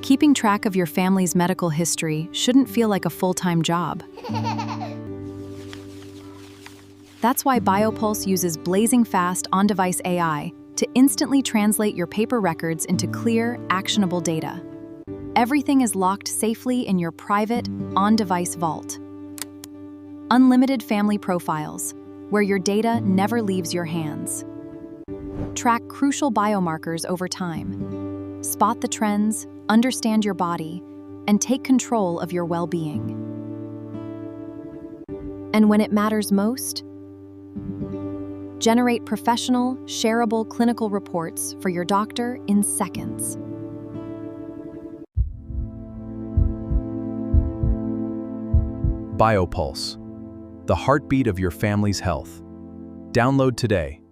Keeping track of your family's medical history shouldn't feel like a full-time job. That's why BioPulse uses blazing fast on-device AI to instantly translate your paper records into clear, actionable data. Everything is locked safely in your private, on-device vault. Unlimited family profiles, where your data never leaves your hands. Track crucial biomarkers over time. Spot the trends, understand your body, and take control of your well-being. And when it matters most, generate professional, shareable clinical reports for your doctor in seconds. BioPulse, the heartbeat of your family's health. Download today.